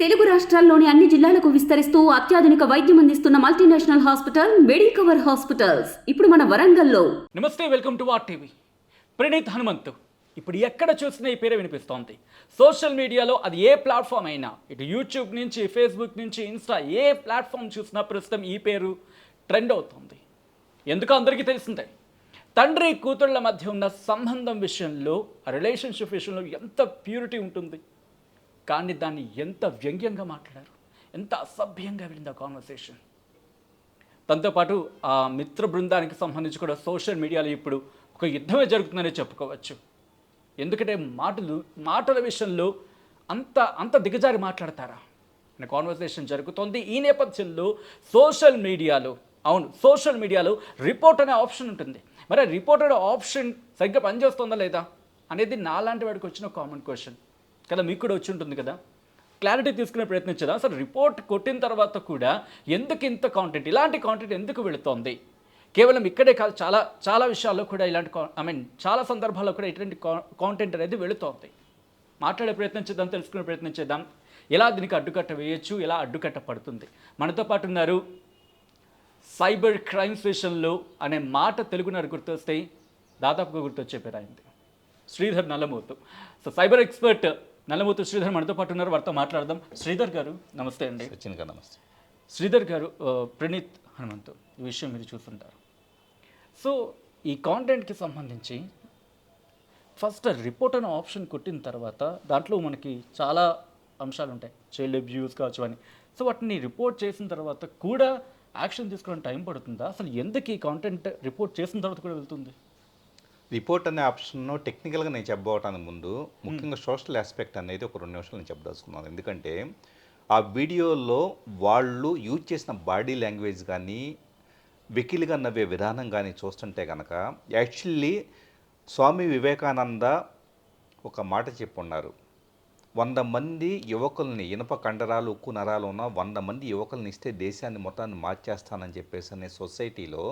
తెలుగు రాష్ట్రాల్లోని అన్ని జిల్లాలకు విస్తరిస్తూ అత్యాధునిక వైద్యం అందిస్తున్న మల్టీనేషనల్ హాస్పిటల్ మెడికవర్ హాస్పిటల్స్ ఇప్పుడు మన వరంగల్లో. నమస్తే, welcome to war TV. Praneeth Hanumanthu ఇప్పుడు ఎక్కడ చూసినా ఈ పేరే వినిపిస్తోంది. సోషల్ మీడియాలో అది ఏ ప్లాట్ఫామ్ అయినా, ఇటు యూట్యూబ్ నుంచి ఫేస్బుక్ నుంచి ఇన్స్టా, ఏ ప్లాట్ఫామ్ చూసినా ప్రస్తుతం ఈ పేరు ట్రెండ్ అవుతుంది. ఎందుకో అందరికీ తెలిసిందే. తండ్రి కూతుళ్ళ మధ్య ఉన్న సంబంధం విషయంలో, రిలేషన్షిప్ విషయంలో ఎంత ప్యూరిటీ ఉంటుంది, కానీ దాన్ని ఎంత వ్యంగ్యంగా మాట్లాడారు, ఎంత అసభ్యంగా వెళ్ళింది ఆ కాన్వర్సేషన్. దాంతోపాటు ఆ మిత్ర బృందానికి సంబంధించి కూడా సోషల్ మీడియాలో ఇప్పుడు ఒక యుద్ధమే జరుగుతుందనే చెప్పుకోవచ్చు. ఎందుకంటే మాటల విషయంలో అంత దిగజారి మాట్లాడతారా అనే కాన్వర్సేషన్ జరుగుతోంది. ఈ నేపథ్యంలో సోషల్ మీడియాలో రిపోర్ట్ అనే ఆప్షన్ ఉంటుంది. మరి ఆ రిపోర్ట్ అనే ఆప్షన్ సరిగ్గా పనిచేస్తుందా లేదా అనేది నాలాంటి వాడికి వచ్చిన కామన్ క్వశ్చన్ కదా, మీకు కూడా వచ్చి ఉంటుంది కదా. క్లారిటీ తీసుకునే ప్రయత్నించదా? అసలు రిపోర్ట్ కొట్టిన తర్వాత కూడా ఎందుకు ఇంత కాంటెంట్, ఇలాంటి కాంటెంట్ ఎందుకు వెళుతోంది? కేవలం ఇక్కడే కాదు, చాలా విషయాల్లో కూడా ఇలాంటి చాలా సందర్భాల్లో కూడా ఇటువంటి కాంటెంట్ అనేది వెళుతోంది. మాట్లాడే ప్రయత్నించేద్దాం, తెలుసుకునే ప్రయత్నించేద్దాం, ఎలా దీనికి అడ్డుకట్ట వేయచ్చు, ఎలా అడ్డుకట్ట పడుతుంది. మనతో పాటు ఉన్నారు సైబర్ క్రైమ్స్ విషయంలో అనే మాట తెలుగునారు గుర్తొస్తే దాదాపుగా గుర్తొచ్చే పేరు అయింది, Sridhar Nallamothu. So cyber expert Nallamothu Sridhar మనతో పాటు ఉన్నారు, వారితో మాట్లాడదాం. శ్రీధర్ గారు నమస్తే అండి. నమస్తే. శ్రీధర్ గారు, ప్రణీత్ హనుమంతు ఈ విషయం మీరు చూస్తుంటారు. సో ఈ కాంటెంట్కి సంబంధించి ఫస్ట్ రిపోర్ట్ అనే ఆప్షన్ కొట్టిన తర్వాత దాంట్లో మనకి చాలా అంశాలు ఉంటాయి, చైల్డ్ అబ్యూస్ కావచ్చు అని. సో వాటిని రిపోర్ట్ చేసిన తర్వాత కూడా యాక్షన్ తీసుకోవడం టైం పడుతుందా? అసలు ఎందుకు ఈ కాంటెంట్ రిపోర్ట్ చేసిన తర్వాత కూడా వెళ్తుంది? రిపోర్ట్ అనే ఆప్షన్ టెక్నికల్గా నేను చెప్పబోవటానికి ముందు ముఖ్యంగా సోషల్ ఆస్పెక్ట్ అనేది ఒక 2 నిమిషాలు నేను చెప్పదలుచుకున్నాను. ఎందుకంటే ఆ వీడియోలో వాళ్ళు యూజ్ చేసిన బాడీ లాంగ్వేజ్ కానీ, వెకిలిగా నవ్వే విధానం కానీ చూస్తుంటే కనుక యాక్చువల్లీ స్వామి వివేకానంద ఒక మాట చెప్పున్నారు, 100 మంది యువకుల్ని, ఇనుప కండరాలు ఉక్కు నరాలు ఉన్న 100 మంది యువకుల్ని ఇస్తే దేశాన్ని మొత్తాన్ని మార్చేస్తానని చెప్పేసి అనే సొసైటీలో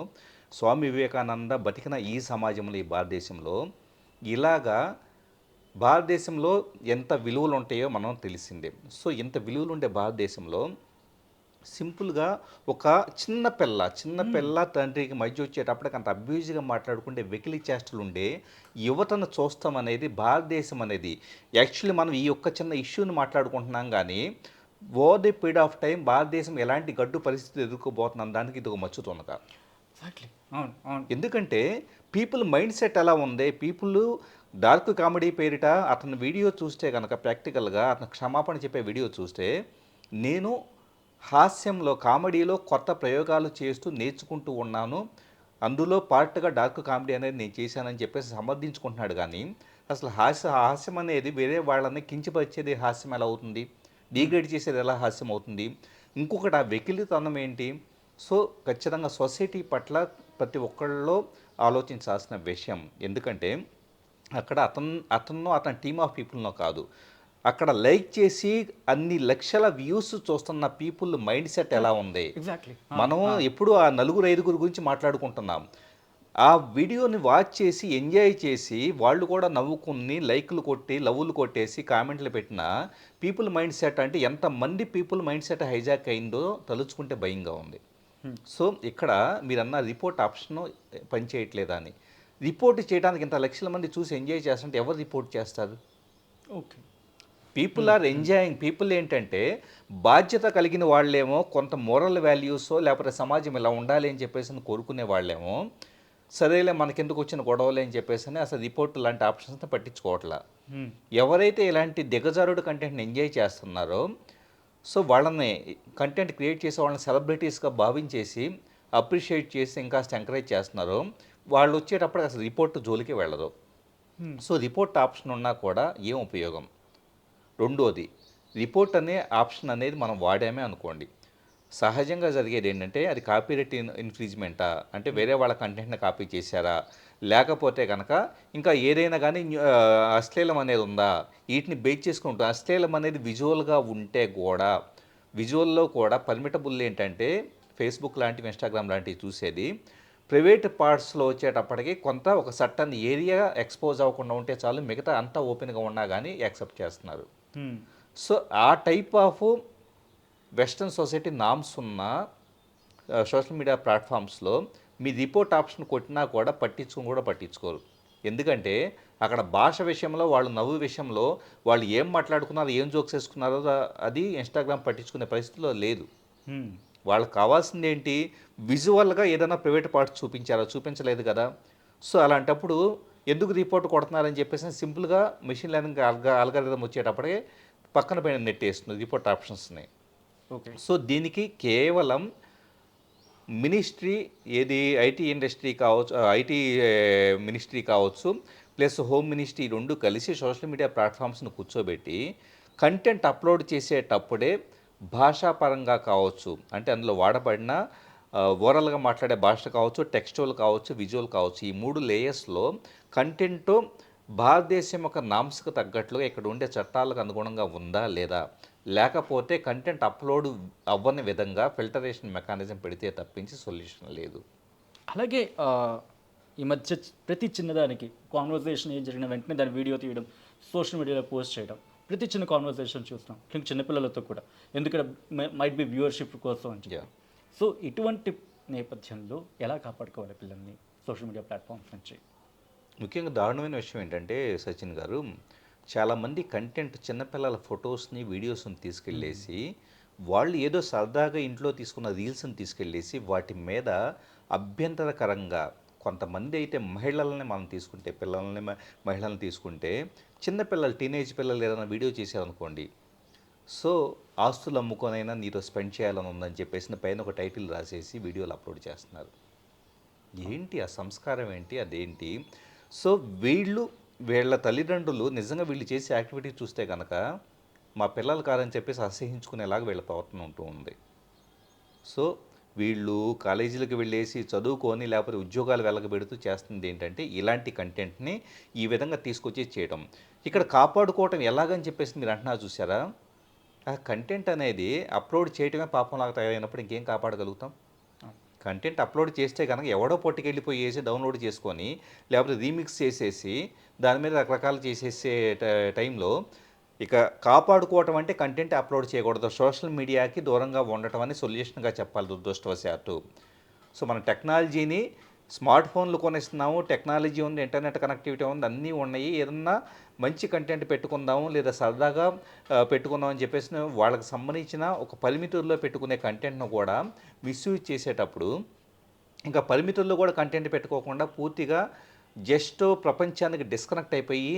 స్వామి వివేకానంద బతికిన ఈ సమాజంలో, ఈ భారతదేశంలో ఇలాగా భారతదేశంలో ఎంత విలువలు ఉంటాయో మనం తెలిసిందే. సో ఇంత విలువలు ఉండే భారతదేశంలో సింపుల్గా ఒక చిన్న పిల్ల తండ్రికి మధ్య వచ్చేటప్పటికి అంత అబ్యూజ్గా మాట్లాడుకుంటే వెకిలి చేష్టలు ఉండే యువతను చూస్తాం అనేది భారతదేశం అనేది. యాక్చువల్లీ మనం ఈ యొక్క చిన్న ఇష్యూని మాట్లాడుకుంటున్నాం, కానీ over the period of time భారతదేశం ఎలాంటి గడ్డు పరిస్థితి ఎదుర్కోబోతున్న దానికి ఇది ఒక మచ్చుతున్నక. ఎందుకంటే పీపుల్ మైండ్ సెట్ ఎలా ఉంది, పీపుల్ డార్క్ కామెడీ పేరిట అతని వీడియో చూస్తే కనుక ప్రాక్టికల్గా అతను క్షమాపణ చెప్పే వీడియో చూస్తే, నేను హాస్యంలో కామెడీలో కొత్త ప్రయోగాలు చేస్తూ నేర్చుకుంటూ ఉన్నాను, అందులో పార్ట్గా డార్క్ కామెడీ అనేది నేను చేశానని చెప్పేసి సమర్థించుకుంటున్నాడు. కానీ అసలు హాస్యం అనేది వేరే వాళ్ళని కించపరిచేది హాస్యం ఎలా అవుతుంది, డీగ్రేడ్ చేసేది ఎలా హాస్యం అవుతుంది? ఇంకొకటి ఆ వెకిలితనం ఏంటి? సో ఖచ్చితంగా సొసైటీ పట్ల ప్రతి ఒక్కళ్ళలో ఆలోచించాల్సిన విషయం. ఎందుకంటే అక్కడ అతని టీమ్ ఆఫ్ పీపుల్నో కాదు, అక్కడ లైక్ చేసి అన్ని లక్షల వ్యూస్ చూస్తున్న పీపుల్ మైండ్ సెట్ ఎలా ఉంది? మనం ఎప్పుడు ఆ 4-5 గురించి మాట్లాడుకుంటున్నాం. ఆ వీడియోని వాచ్ చేసి ఎంజాయ్ చేసి వాళ్ళు కూడా నవ్వుకుని లైక్లు కొట్టి లవ్వులు కొట్టేసి కామెంట్లు పెట్టిన పీపుల్ మైండ్ సెట్ అంటే ఎంతమంది పీపుల్ మైండ్ సెట్ హైజాక్ అయిందో తలుచుకుంటే భయంగా ఉంది. సో ఇక్కడ మీరన్న రిపోర్ట్ ఆప్షన్ పనిచేయట్లేదా అని. రిపోర్ట్ చేయడానికి ఇంత లక్షల మంది చూసి ఎంజాయ్ చేస్తుంటే ఎవరు రిపోర్ట్ చేస్తారు? Okay, people are enjoying. People ఏంటంటే బాధ్యత కలిగిన వాళ్ళేమో కొంత మోరల్ వాల్యూసో లేకపోతే సమాజం ఇలా ఉండాలి అని చెప్పేసి కోరుకునే వాళ్ళేమో సరేలే మనకెందుకు వచ్చిన గొడవలే అని చెప్పేసి అసలు రిపోర్ట్ లాంటి ఆప్షన్స్ పట్టించుకోవట్లా. ఎవరైతే ఇలాంటి దిగజారుడు కంటెంట్ని ఎంజాయ్ చేస్తున్నారో సో వాళ్ళని కంటెంట్ క్రియేట్ చేసే వాళ్ళని సెలబ్రిటీస్గా భావించేసి అప్రిషియేట్ చేసి ఇంకాస్త ఎంకరేజ్ చేస్తున్నారో వాళ్ళు వచ్చేటప్పుడు అసలు రిపోర్ట్ జోలికి వెళ్ళరు. సో రిపోర్ట్ ఆప్షన్ ఉన్నా కూడా ఏం ఉపయోగం? రెండోది, రిపోర్ట్ అనే ఆప్షన్ అనేది మనం వాడామే అనుకోండి, సహజంగా జరిగేది ఏంటంటే అది కాపీరైట్ ఇన్ఫ్రిజ్మెంటా, అంటే వేరే వాళ్ళ కంటెంట్ని కాపీ చేశారా, లేకపోతే కనుక ఇంకా ఏదైనా కానీ అశ్లీలం అనేది ఉందా, వీటిని బేస్ చేసుకుంటూ అశ్లీలం అనేది విజువల్గా ఉంటే కూడా విజువల్లో కూడా పర్మిటబుల్ ఏంటంటే ఫేస్బుక్ లాంటివి, ఇన్స్టాగ్రామ్ లాంటివి చూసేది ప్రైవేట్ పార్ట్స్లో వచ్చేటప్పటికి కొంత ఒక సర్టన్ ఏరియా ఎక్స్పోజ్ అవ్వకుండా ఉంటే చాలు, మిగతా అంతా ఓపెన్గా ఉన్నా కానీ యాక్సెప్ట్ చేస్తున్నారు. సో ఆ type of western society norms ఉన్న సోషల్ మీడియా ప్లాట్ఫామ్స్లో మీ రిపోర్ట్ ఆప్షన్ కొట్టినా కూడా పట్టించుకోరు. ఎందుకంటే అక్కడ భాష విషయంలో, వాళ్ళు నవ్వు విషయంలో వాళ్ళు ఏం మాట్లాడుకున్నారో, ఏం జోక్స్ వేసుకున్నారో అది ఇన్స్టాగ్రామ్ పట్టించుకునే పరిస్థితిలో లేదు. వాళ్ళకి కావాల్సింది ఏంటి, విజువల్గా ఏదైనా ప్రైవేట్ పార్ట్స్ చూపించలేదు కదా. సో అలాంటప్పుడు ఎందుకు రిపోర్ట్ కొడుతున్నారని చెప్పేసి సింపుల్గా మెషిన్ లెర్నింగ్ అల్గారిథం వచ్చేటప్పటికే పక్కన పైన నెట్టేస్తుంది రిపోర్ట్ ఆప్షన్స్ని. ఓకే. సో దీనికి కేవలం మినిస్ట్రీ, ఏది ఐటీ ఇండస్ట్రీ కావచ్చు, ఐటీ మినిస్ట్రీ కావచ్చు, ప్లస్ హోమ్ మినిస్ట్రీ రెండు కలిసి సోషల్ మీడియా ప్లాట్ఫామ్స్ను కూర్చోబెట్టి కంటెంట్ అప్లోడ్ చేసేటప్పుడే భాషాపరంగా కావచ్చు, అంటే అందులో వాడబడిన ఓరల్గా మాట్లాడే భాష కావచ్చు, టెక్స్టువల్ కావచ్చు, విజువల్ కావచ్చు, ఈ 3 లేయర్స్లో కంటెంట్ భారతదేశం యొక్క నామ్స్కి తగ్గట్లుగా ఇక్కడ ఉండే చట్టాలకు అనుగుణంగా ఉందా లేదా, లేకపోతే కంటెంట్ అప్లోడ్ అవ్వని విధంగా ఫిల్టరేషన్ మెకానిజం పెడితే తప్పించి సొల్యూషన్ లేదు. అలాగే ఈ మధ్య ప్రతి చిన్నదానికి కాన్వర్జేషన్ ఏం జరిగిన వెంటనే దాని వీడియో తీయడం, సోషల్ మీడియాలో పోస్ట్ చేయడం, ప్రతి చిన్న కాన్వర్జేషన్ చూస్తున్నాం, చిన్నపిల్లలతో కూడా, ఎందుకంటే మైట్ బి వ్యూవర్షిప్ కోసం అని చెప్పి. సో ఇటువంటి నేపథ్యంలో ఎలా కాపాడుకోవాలి పిల్లల్ని సోషల్ మీడియా ప్లాట్ఫామ్స్ నుంచి? ముఖ్యంగా దారుణమైన విషయం ఏంటంటే సచిన్ గారు, చాలామంది కంటెంట్ చిన్నపిల్లల ఫొటోస్ని, వీడియోస్ని తీసుకెళ్ళేసి వాళ్ళు ఏదో సరదాగా ఇంట్లో తీసుకున్న రీల్స్ని తీసుకెళ్ళేసి వాటి మీద అభ్యంతరకరంగా, కొంతమంది అయితే మహిళల్ని మనం తీసుకుంటే, మహిళల్ని తీసుకుంటే, చిన్నపిల్లలు, టీనేజ్ పిల్లలు ఏదైనా వీడియో చేశారనుకోండి, సో ఆస్తులు అమ్ముకొనైనా నీతో స్పెండ్ చేయాలని ఉందని చెప్పేసి పైన ఒక టైటిల్ రాసేసి వీడియోలు అప్లోడ్ చేస్తున్నారు. ఏంటి ఆ సంస్కారం ఏంటి, అదేంటి? సో వీళ్ళ తల్లిదండ్రులు నిజంగా వీళ్ళు చేసే యాక్టివిటీ చూస్తే కనుక మా పిల్లలు కాదని చెప్పేసి అసహించుకునేలాగా వీళ్ళ ప్రవర్తన ఉంటూ ఉంది. సో వీళ్ళు కాలేజీలకు వెళ్ళేసి చదువుకొని లేకపోతే ఉద్యోగాలు వెలగబెడుతూ చేస్తుంది ఏంటంటే ఇలాంటి కంటెంట్ని ఈ విధంగా తీసుకొచ్చి చేయడం. ఇక్కడ కాపాడుకోవటం ఎలాగని చెప్పేసి మీరు అంటున్నారు చూసారా, ఆ కంటెంట్ అనేది అప్లోడ్ చేయటమే పాపంలాగా తయారైనప్పుడు ఇంకేం కాపాడగలుగుతాం? కంటెంట్ అప్లోడ్ చేస్తే కనుక ఎవడో పట్టుకెళ్ళిపోయేసి డౌన్లోడ్ చేసుకొని లేకపోతే రీమిక్స్ చేసేసి దాని మీద రకరకాలు చేసేసే టైంలో ఇక కాపాడుకోవటం అంటే కంటెంట్ అప్లోడ్ చేయకూడదు, సోషల్ మీడియాకి దూరంగా ఉండటం అని సొల్యూషన్గా చెప్పాలి దురదృష్టవశాత్తు. సో మన టెక్నాలజీని, స్మార్ట్ ఫోన్లు కొనేస్తున్నాము, టెక్నాలజీ ఉంది, ఇంటర్నెట్ కనెక్టివిటీ ఉంది, అన్నీ ఉన్నాయి, ఏదన్నా మంచి కంటెంట్ పెట్టుకుందాము లేదా సరదాగా పెట్టుకుందాం అని చెప్పేసి వాళ్ళకి సంబంధించిన ఒక పరిమితుల్లో పెట్టుకునే కంటెంట్ను కూడా మిస్యూజ్ చేసేటప్పుడు ఇంకా పరిమితుల్లో కూడా కంటెంట్ పెట్టుకోకుండా పూర్తిగా జస్ట్ ప్రపంచానికి డిస్కనెక్ట్ అయిపోయి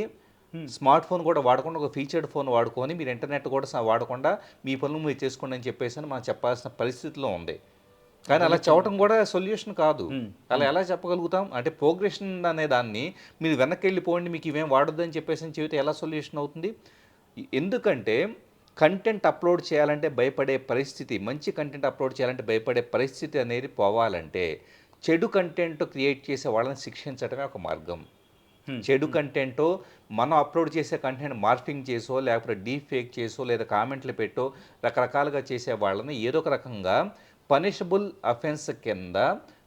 స్మార్ట్ ఫోన్ కూడా వాడకుండా ఒక ఫీచర్డ్ ఫోన్ వాడుకొని మీరు ఇంటర్నెట్ కూడా వాడకుండా మీ పనులు మీరు చేసుకోండి అని చెప్పేసి మనం చెప్పాల్సిన పరిస్థితిలో ఉంది. కానీ అలా చెప్పడం కూడా సొల్యూషన్ కాదు. అలా ఎలా చెప్పగలుగుతాం? అంటే ప్రోగ్రెషన్ అనే దాన్ని మీరు వెనక్కి వెళ్ళిపోండి, మీకు ఇవేం వాడొద్దని చెప్పేసి చెబితే ఎలా సొల్యూషన్ అవుతుంది? ఎందుకంటే కంటెంట్ అప్లోడ్ చేయాలంటే భయపడే పరిస్థితి, మంచి కంటెంట్ అప్లోడ్ చేయాలంటే భయపడే పరిస్థితి అనేది పోవాలంటే చెడు కంటెంట్ క్రియేట్ చేసే వాళ్ళని శిక్షించడమే ఒక మార్గం. చెడు కంటెంట్ మనం అప్లోడ్ చేసే కంటెంట్ మార్ఫింగ్ చేసో లేకపోతే డీప్ ఫేక్ చేసో లేదా కామెంట్లు పెట్టో రకరకాలుగా చేసే వాళ్ళని ఏదో ఒక రకంగా పనిషబుల్ అఫెన్స్ కింద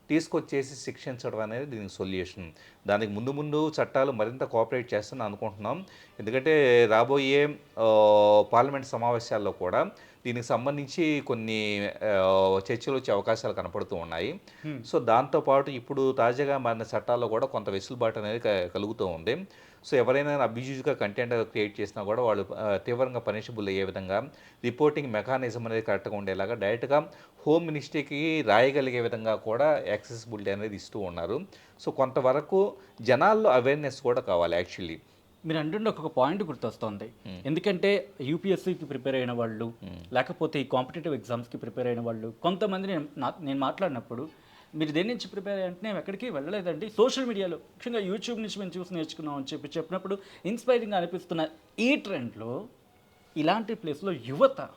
తీసుకొచ్చేసి శిక్షించడం అనేది దీనికి సొల్యూషన్. దానికి ముందు చట్టాలు మరింత కోఆపరేట్ చేస్తానని అనుకుంటున్నాం. ఎందుకంటే రాబోయే పార్లమెంట్ సమావేశాల్లో కూడా దీనికి సంబంధించి కొన్ని చర్చలు వచ్చే అవకాశాలు కనపడుతూ ఉన్నాయి. సో దాంతోపాటు ఇప్పుడు తాజాగా మారిన చట్టాల్లో కూడా కొంత వెసులుబాటు అనేది కలుగుతూ ఉంది. సో ఎవరైనా అబ్యూజ్గా కంటెంట్ క్రియేట్ చేసినా కూడా వాళ్ళు తీవ్రంగా పనిషబుల్ అయ్యే విధంగా రిపోర్టింగ్ మెకానిజం అనేది కరెక్ట్గా ఉండేలాగా డైరెక్ట్గా హోమ్ మినిస్ట్రీకి రాయగలిగే విధంగా కూడా యాక్సెసిబిలిటీ అనేది ఇస్తూ ఉన్నారు. సో కొంతవరకు జనాల్లో అవేర్నెస్ కూడా కావాలి. యాక్చువల్లీ మీరు అంటుండే ఒక పాయింట్ గుర్తొస్తుంది. ఎందుకంటే యూపీఎస్సీకి ప్రిపేర్ అయిన వాళ్ళు, లేకపోతే ఈ కాంపిటేటివ్ ఎగ్జామ్స్కి ప్రిపేర్ అయిన వాళ్ళు, కొంతమంది నేను మాట్లాడినప్పుడు మీరు దేని నుంచి ప్రిపేర్ అయ్యంటే మేము ఎక్కడికి వెళ్ళలేదండి, సోషల్ మీడియాలో ముఖ్యంగా యూట్యూబ్ నుంచి మేము చూసి నేర్చుకున్నాం అని చెప్పినప్పుడు ఇన్స్పైరింగ్గా అనిపిస్తున్న ఈ ట్రెండ్లో ఇలాంటి ప్లేస్లో యువత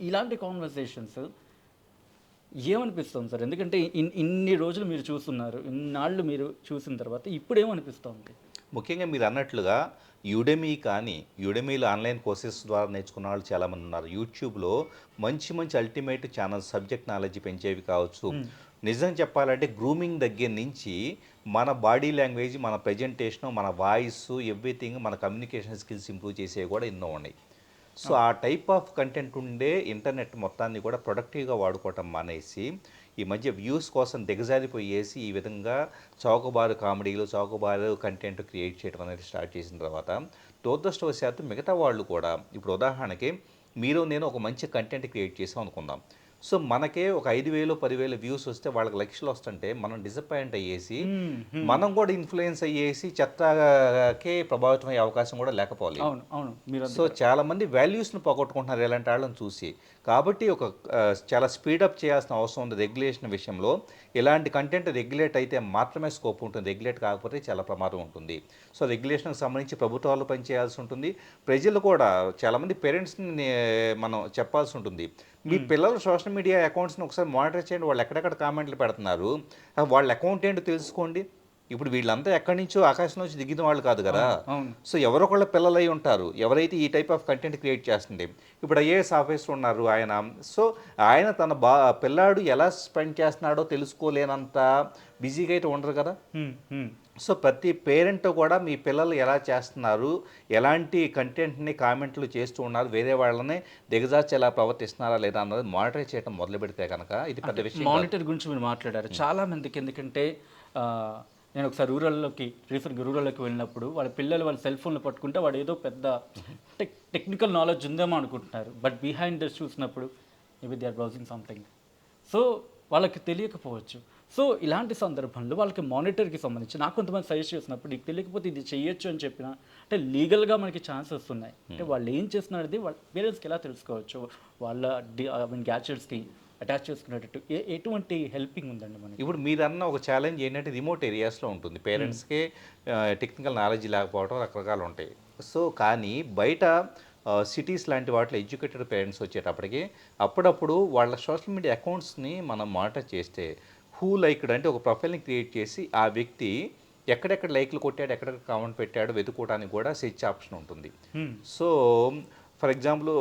ఇలాంటి కాన్వర్సేషన్స్ ఏమనిపిస్తుంది సార్? ఎందుకంటే ఇన్ని రోజులు మీరు చూస్తున్నారు, ఇన్నాళ్ళు మీరు చూసిన తర్వాత ఇప్పుడు ఏమనిపిస్తుంది? ముఖ్యంగా మీరు అన్నట్లుగా యుడెమీ కానీ, యుడెమీలో ఆన్లైన్ కోర్సెస్ ద్వారా నేర్చుకున్న వాళ్ళు చాలామంది ఉన్నారు. యూట్యూబ్లో మంచి అల్టిమేట్ ఛానల్స్, సబ్జెక్ట్ నాలెడ్జ్ పెంచేవి కావచ్చు. నిజం చెప్పాలంటే గ్రూమింగ్ దగ్గర నుంచి మన బాడీ లాంగ్వేజ్, మన ప్రజెంటేషను, మన వాయిస్, ఎవ్రీథింగ్, మన కమ్యూనికేషన్ స్కిల్స్ ఇంప్రూవ్ చేసేవి కూడా ఎన్నో ఉన్నాయి. సో ఆ టైప్ ఆఫ్ కంటెంట్ ఉండే ఇంటర్నెట్ మొత్తాన్ని కూడా ప్రొడక్టివ్గా వాడుకోవటం మానేసి ఈ మధ్య వ్యూస్ కోసం దిగజారిపోయేసి ఈ విధంగా చౌకబారు కామెడీలు చౌకబారు కంటెంట్ క్రియేట్ చేయడం అనేది స్టార్ట్ చేసిన తర్వాత దురదృష్టవశాత్తు మిగతా వాళ్ళు కూడా ఇప్పుడు ఉదాహరణకి మీరు నేను ఒక మంచి కంటెంట్ క్రియేట్ చేసాం అనుకుందాం. సో మనకే ఒక 5,000 10,000 వ్యూస్ వస్తే వాళ్ళకి లక్షలు వస్తుంటే మనం డిసప్పాయింట్ అయ్యేసి మనం కూడా ఇన్ఫ్లుయెన్స్ అయ్యేసి చెత్తకే ప్రభావితం అయ్యే అవకాశం కూడా లేకపోవాలి. అవును అవును మీరు సో చాలామంది వాల్యూస్ని పోగొట్టుకుంటున్నారు ఇలాంటి వాళ్ళని చూసి. కాబట్టి చాలా స్పీడప్ చేయాల్సిన అవసరం ఉంది రెగ్యులేషన్ విషయంలో. ఇలాంటి కంటెంట్ రెగ్యులేట్ అయితే మాత్రమే స్కోప్ ఉంటుంది, రెగ్యులేట్ కాకపోతే చాలా ప్రమాదం ఉంటుంది. సో రెగ్యులేషన్కి సంబంధించి ప్రభుత్వాలు పనిచేయాల్సి ఉంటుంది. ప్రజలు కూడా చాలామంది పేరెంట్స్ని మనం చెప్పాల్సి ఉంటుంది, మీ పిల్లల సోషల్ మీడియా అకౌంట్స్ని ఒకసారి మానిటర్ చేయండి, వాళ్ళు ఎక్కడెక్కడ కామెంట్లు పెడుతున్నారు, వాళ్ళ అకౌంట్ ఏంటో తెలుసుకోండి. ఇప్పుడు వీళ్ళంతా ఎక్కడి నుంచో ఆకాశం నుంచి దిగిన వాళ్ళు కాదు కదా. సో ఎవరొకళ్ళ పిల్లలై ఉంటారు ఎవరైతే ఈ టైప్ ఆఫ్ కంటెంట్ క్రియేట్ చేస్తుంది. ఇప్పుడు ఐఏఎస్ ఆఫీసర్ ఉన్నారు ఆయన. సో ఆయన తన పిల్లాడు ఎలా స్పెండ్ చేస్తున్నాడో తెలుసుకోలేనంత బిజీగా అయితే ఉండరు కదా. సో ప్రతి పేరెంట్ కూడా మీ పిల్లలు ఎలా చేస్తున్నారు, ఎలాంటి కంటెంట్ని కామెంట్లు చేస్తూ ఉన్నారు, వేరే వాళ్ళని దిగజార్చి ఎలా ప్రవర్తిస్తున్నారా లేదా అన్నది మానిటర్ చేయడం మొదలు పెడితే కనుక ఇది పెద్ద విషయం. మానిటర్ గురించి మీరు మాట్లాడారు. చాలా మందికి ఎందుకంటే నేను ఒకసారి రీసెంట్గా రూరల్లోకి వెళ్ళినప్పుడు వాళ్ళ పిల్లలు వాళ్ళ సెల్ ఫోన్లు పట్టుకుంటే వాడు ఏదో పెద్ద టెక్నికల్ నాలెడ్జ్ ఉందేమో అనుకుంటున్నారు. బట్ బిహైండ్ దిస్ చూసినప్పుడు maybe they are browsing something. So వాళ్ళకి తెలియకపోవచ్చు. సో ఇలాంటి సందర్భంలో వాళ్ళకి మానిటర్కి సంబంధించి నాకు కొంతమంది సజెస్ట్ చేసినప్పుడు నీకు తెలియకపోతే ఇది చేయొచ్చు అని చెప్పిన అంటే లీగల్గా మనకి ఛాన్సెస్ ఉన్నాయి. అంటే వాళ్ళు ఏం చేస్తున్నారనేది వాళ్ళ పేరెంట్స్కి ఎలా తెలుసుకోవచ్చు, వాళ్ళ గ్యాడ్జెట్స్కి అటాచ్ చేసుకునేటట్టు ఎటువంటి హెల్పింగ్ ఉందండి మనకి? ఇప్పుడు మీరు అన్న ఒక ఛాలెంజ్ ఏంటంటే రిమోట్ ఏరియాస్లో ఉంటుంది. పేరెంట్స్కి టెక్నికల్ నాలెడ్జ్ లేకపోవడం రకరకాలు ఉంటాయి. సో కానీ బయట సిటీస్ లాంటి వాటిలో ఎడ్యుకేటెడ్ పేరెంట్స్ వచ్చేటప్పటికి అప్పుడప్పుడు వాళ్ళ సోషల్ మీడియా అకౌంట్స్ని మనం మానిటర్ చేస్తే హూ లైక్డ్ అంటే ఒక ప్రొఫైల్ని క్రియేట్ చేసి ఆ వ్యక్తి ఎక్కడెక్కడ లైక్లు కొట్టాడు ఎక్కడెక్కడ కామెంట్ పెట్టాడో వెతుక్కోవడానికి కూడా సెర్చ్ ఆప్షన్ ఉంటుంది. So for example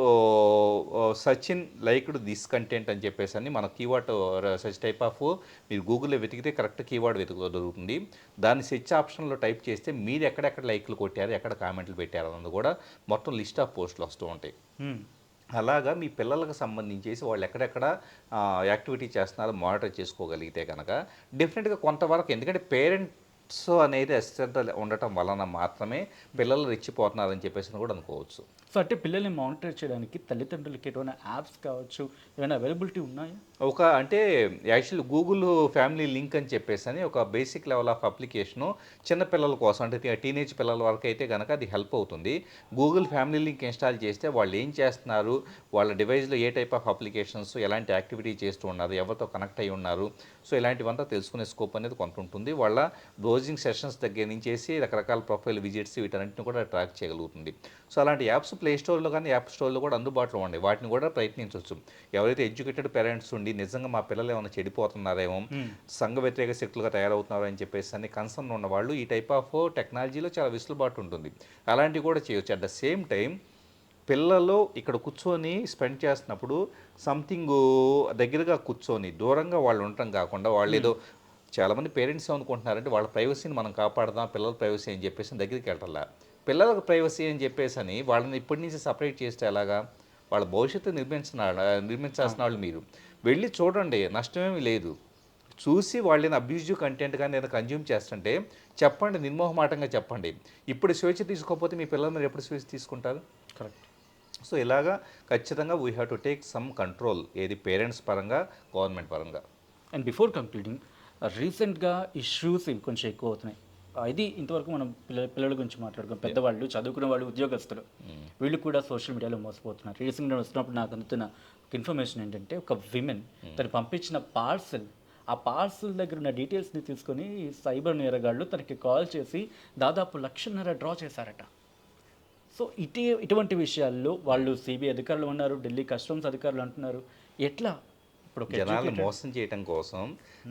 Sachin liked this content అని చెప్పేసి అని మన కీవర్డ్ సచ్ టైప్ ఆఫ్ మీరు గూగుల్లో వెతికితే కరెక్ట్ కీవర్డ్ దొరుకుతుంది. దాన్ని సెర్చ్ ఆప్షన్లో టైప్ చేస్తే మీరు ఎక్కడెక్కడ లైక్లు కొట్టారు ఎక్కడ కామెంట్లు పెట్టారు అన్నది కూడా మొత్తం లిస్ట్ ఆఫ్ పోస్టులు వస్తూ ఉంటాయి. అలాగా మీ పిల్లలకు సంబంధించేసి వాళ్ళు ఎక్కడెక్కడ యాక్టివిటీ చేస్తున్నారో మానిటర్ చేసుకోగలిగితే కనుక డెఫినెట్గా కొంతవరకు, ఎందుకంటే పేరెంట్స్ అనేది అశ్రద్ధ ఉండటం వలన మాత్రమే పిల్లలు రెచ్చిపోతున్నారని చెప్పేసి కూడా అనుకోవచ్చు. సో అంటే పిల్లల్ని మానిటర్ చేయడానికి తల్లిదండ్రులకి ఎటువంటి యాప్స్ కావచ్చు ఏమైనా అవైలబిలిటీ ఉన్నాయా? అంటే యాక్చువల్లీ గూగుల్ ఫ్యామిలీ లింక్ అని చెప్పేసి అని ఒక బేసిక్ లెవెల్ ఆఫ్ అప్లికేషను చిన్నపిల్లల కోసం అంటే టీనేజ్ పిల్లల వరకు అయితే కనుక అది హెల్ప్ అవుతుంది. గూగుల్ ఫ్యామిలీ లింక్ ఇన్స్టాల్ చేస్తే వాళ్ళు ఏం చేస్తున్నారు, వాళ్ళ డివైస్లో ఏ టైప్ ఆఫ్ అప్లికేషన్స్ ఎలాంటి యాక్టివిటీ చేస్తూ ఉన్నారు, ఎవరితో కనెక్ట్ అయ్యి ఉన్నారు, సో ఇలాంటివంతా తెలుసుకునే స్కోప్ అనేది కొంత ఉంటుంది. వాళ్ళ బ్రౌజింగ్ సెషన్స్ దగ్గర నుంచి రకరకాల ప్రొఫైల్ విజిట్స్ వీటన్నింటిని కూడా ట్రాక్ చేయగలుగుతుంది. సో అలాంటి యాప్స్ ప్లే స్టోర్లో కానీ యాప్ స్టోర్లో కూడా అందుబాటులో ఉన్నాయి. వాటిని కూడా ప్రయత్నించవచ్చు. ఎవరైతే ఎడ్యుకేటెడ్ పేరెంట్స్ ఉండి నిజంగా మా పిల్లలు ఏమైనా చెడిపోతున్నారేమో, సంఘ వ్యతిరేక శక్తులుగా తయారవుతున్నారో అని చెప్పేసి అని కన్సర్న్ ఉన్న వాళ్ళు ఈ టైప్ ఆఫ్ టెక్నాలజీలో చాలా వెసులుబాటు ఉంటుంది. అలాంటివి కూడా చేయొచ్చు. అట్ ద సేమ్ టైం పిల్లలు ఇక్కడ కూర్చొని స్పెండ్ చేస్తున్నప్పుడు సంథింగ్ దగ్గరగా కూర్చొని దూరంగా వాళ్ళు ఉండటం కాకుండా వాళ్ళు ఏదో చాలామంది పేరెంట్స్ ఏమనుకుంటున్నారంటే వాళ్ళ ప్రైవసీని మనం కాపాడదాం, పిల్లల ప్రైవసీ అని చెప్పేసి దగ్గరికి వెళ్ళాల. పిల్లలకు ప్రైవసీ అని చెప్పేసి అని వాళ్ళని ఇప్పటి నుంచి సపరేట్ చేస్తే ఎలాగా? వాళ్ళ భవిష్యత్తు నిర్మించాల్సిన వాళ్ళు మీరు వెళ్ళి చూడండి, నష్టమేమీ లేదు. చూసి వాళ్ళని అబ్యూజివ్ కంటెంట్ కానీ ఏదైనా కన్జ్యూమ్ చేస్తుంటే చెప్పండి, నిర్మోహమాటంగా చెప్పండి. ఇప్పుడు స్వేచ్ఛ తీసుకోకపోతే మీ పిల్లల మీద ఎప్పుడు స్వేచ్ఛ తీసుకుంటారు? కరెక్ట్. సో ఇలాగా ఖచ్చితంగా we have to take some control, ఏది పేరెంట్స్ పరంగా గవర్నమెంట్ పరంగా. అండ్ బిఫోర్ కంక్లూడింగ్, రీసెంట్గా ఇష్యూస్ ఇవి కొంచెం ఎక్కువ అవుతున్నాయి. ఇది ఇంతవరకు మనం పిల్లల గురించి మాట్లాడుకున్నాం. పెద్దవాళ్ళు, చదువుకున్న వాళ్ళు, ఉద్యోగస్తులు వీళ్ళు కూడా సోషల్ మీడియాలో మోసపోతున్నారు. రీసెంట్గా వస్తున్నప్పుడు నాకు అందుతున్న ఒక ఇన్ఫర్మేషన్ ఏంటంటే ఒక విమెన్ తను పంపించిన పార్సల్, ఆ పార్సల్ దగ్గర ఉన్న డీటెయిల్స్ని తీసుకొని సైబర్ నేరగాళ్ళు తనకి కాల్ చేసి దాదాపు 1,00,000 డ్రా చేశారట. సో ఇటువంటి విషయాల్లో వాళ్ళు సిబిఐ అధికారులు ఉన్నారు, ఢిల్లీ కస్టమ్స్ అధికారులు అంటున్నారు. ఎట్లా ఇప్పుడు ఒక జనాలను మోసం చేయడం కోసం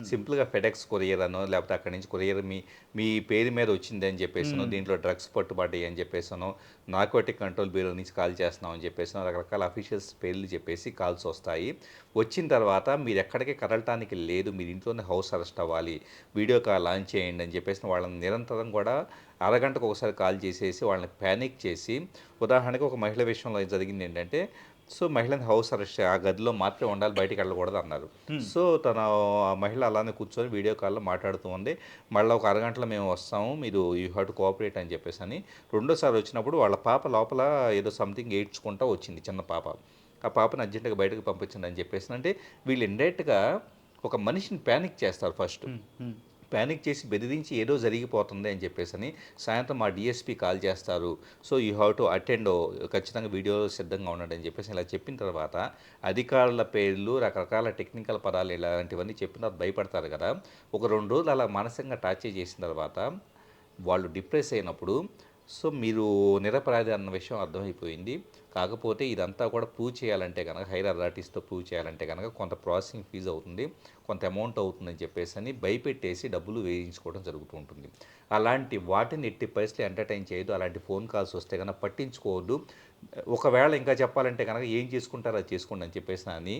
సింపుల్గా ఫెడెక్స్ కొరియర్ అనో లేకపోతే అక్కడి నుంచి కొరియర్ మీ పేరు మీద వచ్చింది అని చెప్పేసాను, దీంట్లో డ్రగ్స్ పట్టుబడ్డాయి అని చెప్పేసాను, నార్కోటిక్ కంట్రోల్ బ్యూరో నుంచి కాల్ చేస్తున్నాం అని చెప్పేసాను, రకరకాల అఫీషియల్స్ పేర్లు చెప్పేసి కాల్స్ వస్తాయి. వచ్చిన తర్వాత మీరు ఎక్కడికి కదలటానికి లేదు, మీరు ఇంట్లోనే హౌస్ అరెస్ట్ అవ్వాలి, వీడియో కాల్ లాంచ్ చేయండి అని చెప్పేసి వాళ్ళని నిరంతరం కూడా అరగంటకు ఒకసారి కాల్ చేసేసి వాళ్ళని ప్యానిక్ చేసి, ఉదాహరణకి ఒక మహిళ విషయంలో జరిగింది ఏంటంటే, సో మహిళని హౌస్ అరెస్ట్ ఆ గదిలో మాత్రమే ఉండాలి, బయటికి వెళ్ళకూడదు అన్నారు. సో ఆ మహిళ అలానే కూర్చొని వీడియో కాల్లో మాట్లాడుతూ ఉంది. మళ్ళీ ఒక అరగంటలో మేము వస్తాము, మీరు యూ హ్యావ్ టు కోఆపరేట్ అని చెప్పేసి అని. రెండోసారి వచ్చినప్పుడు వాళ్ళ పాప లోపల ఏదో సంథింగ్ ఏడ్చుకుంటూ వచ్చింది, చిన్న పాప. ఆ పాపను అర్జెంటుగా బయటకు పంపించండి అని చెప్పేసి అంటే వీళ్ళు ఇండైరెక్ట్గా ఒక మనిషిని ప్యానిక్ చేస్తారు. ఫస్ట్ ప్యానిక్ చేసి బెదిరించి ఏదో జరిగిపోతుంది అని చెప్పేసి అని సాయంత్రం మా డిఎస్పీ కాల్ చేస్తారు. So you have to attend, ఖచ్చితంగా వీడియో సిద్ధంగా ఉండండి అని చెప్పేసి ఇలా చెప్పిన తర్వాత అధికారుల పేర్లు రకరకాల టెక్నికల్ పదాలు ఇలాంటివన్నీ చెప్పిన తర్వాత భయపడతారు కదా. ఒక 2 రోజులు అలా మానసికంగా టార్చర్ చేసిన తర్వాత వాళ్ళు డిప్రెస్ అయినప్పుడు సో మీరు నిరపరాధి అన్న విషయం అర్థమైపోయింది. కాకపోతే ఇదంతా కూడా ప్రూవ్ చేయాలంటే కనుక హైర్ అథారిటీస్తో ప్రూవ్ చేయాలంటే కనుక కొంత ప్రాసెసింగ్ ఫీజు అవుతుంది, కొంత అమౌంట్ అవుతుందని చెప్పేసి అని భయపెట్టేసి డబ్బులు వేయించుకోవడం జరుగుతూ ఉంటుంది. అలాంటి వాటిని ఎట్టి పరిస్థితులు ఎంటర్టైన్ చేయదు. అలాంటి ఫోన్ కాల్స్ వస్తే కనుక పట్టించుకోవద్దు. ఒకవేళ ఇంకా చెప్పాలంటే కనుక ఏం చేసుకుంటారో అది చేసుకోండి అని చెప్పేసి అని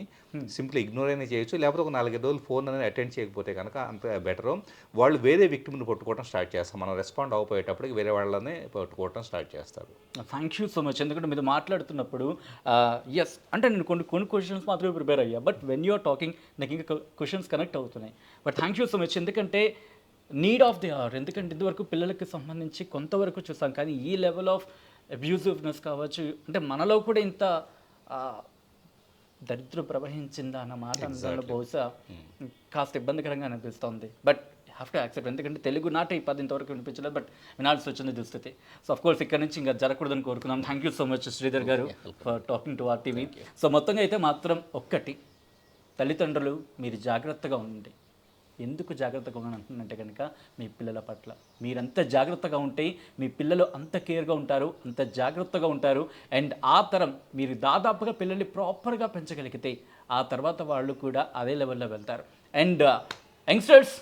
సింపుల్ ఇగ్నోర్ అయినా చేయొచ్చు. లేకపోతే ఒక 4-5 రోజులు ఫోన్ అనేది అటెండ్ చేయకపోతే కనుక అంత బెటరు. వాళ్ళు వేరే విక్టిమ్ని పట్టుకోవడం స్టార్ట్ చేస్తారు. మనం రెస్పాండ్ అవ్వపోయేటప్పటికి వేరే వాళ్ళనే పట్టుకోవడం స్టార్ట్ చేస్తారు. Thank you so much. ఎందుకంటే మీరు మాట్లాడుతున్నప్పుడు ఎస్ అంటే నేను కొన్ని క్వశ్చన్స్ మాత్రమే ప్రిపేర్ అయ్యా, బట్ వెన్ యూఆర్ టాకింగ్ నాకు ఇంకా క్వశ్చన్స్ కనెక్ట్ అవుతున్నాయి. But thank you so much. ఎందుకంటే నీడ్ ఆఫ్ ది అవర్. ఎందుకంటే ఇంతవరకు పిల్లలకి సంబంధించి కొంతవరకు చూసాం, కానీ ఈ లెవెల్ ఆఫ్ అబ్యూజివ్నెస్ కావచ్చు, అంటే మనలో కూడా ఇంత దరిద్రం ప్రవహించిందా అన్న మాట అందులో బహుశా కాస్త ఇబ్బందికరంగా అనిపిస్తుంది. But have to accept. ఎందుకంటే తెలుగు నాట ఈ పది ఇంతవరకు వినిపించలేదు, బట్ వినాల్సి వచ్చింది దుస్థితి. సో అఫ్ కోర్స్ ఇక్కడ నుంచి ఇంకా జరగకూడదని కోరుకున్నాం. Thank you so much Sridhar garu for talking to R TV. So మొత్తంగా అయితే మాత్రం ఒక్కటి, తల్లిదండ్రులు మీరు జాగ్రత్తగా ఉండండి. ఎందుకు జాగ్రత్తగా ఉంటున్నంటే కనుక మీ పిల్లల పట్ల మీరంత జాగ్రత్తగా ఉంటే మీ పిల్లలు అంత కేర్గా ఉంటారు, అంత జాగ్రత్తగా ఉంటారు. అండ్ ఆ తరం మీరు దాదాపుగా పిల్లల్ని ప్రాపర్గా పెంచగలిగితే ఆ తర్వాత వాళ్ళు కూడా అదే లెవెల్లో వెళ్తారు. అండ్ యంగ్స్టర్స్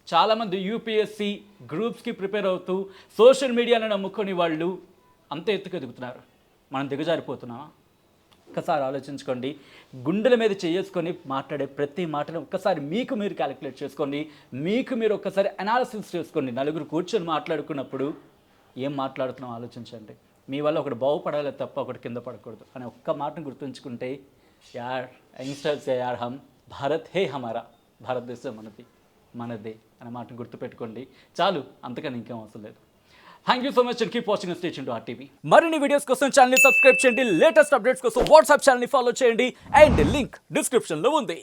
చాలామంది యూపీఎస్సీ గ్రూప్స్కి ప్రిపేర్ అవుతూ సోషల్ మీడియాను నమ్ముకొని వాళ్ళు అంత ఎత్తుకు ఎదుగుతున్నారు. మనం దిగజారిపోతున్నామా? ఒక్కసారి ఆలోచించుకోండి. గుండెల మీద చేసుకొని మాట్లాడే ప్రతి మాటను ఒక్కసారి మీకు మీరు క్యాలిక్యులేట్ చేసుకోండి, మీకు మీరు ఒక్కసారి అనాలిసిస్ చేసుకోండి. నలుగురు కూర్చొని మాట్లాడుకున్నప్పుడు ఏం మాట్లాడుతున్నాం ఆలోచించండి. మీ వల్ల ఒకటి బాగుపడాలి తప్ప ఒకటి కింద పడకూడదు అనే ఒక్క మాటను గుర్తుంచుకుంటే యార్ యంగ్స్టర్స్ యార్ హమ్ భారత్ హే హమారా, భారతదేశం మనదే అనే మాటను గుర్తుపెట్టుకోండి చాలు, అంతకని ఇంకేం అవసరం లేదు. Thank you so much and keep watching stay tuned to RTV. మరిన్ని వీడియోస్ కోసం ఛానల్ ని సబ్స్క్రైబ్ చేయండి, లేటెస్ట్ అప్డేట్స్ కోసం వాట్సాప్ ఛానల్ ని ఫాలో చేయండి అండ్ లింక్ డిస్క్రిప్షన్ లో ఉంది.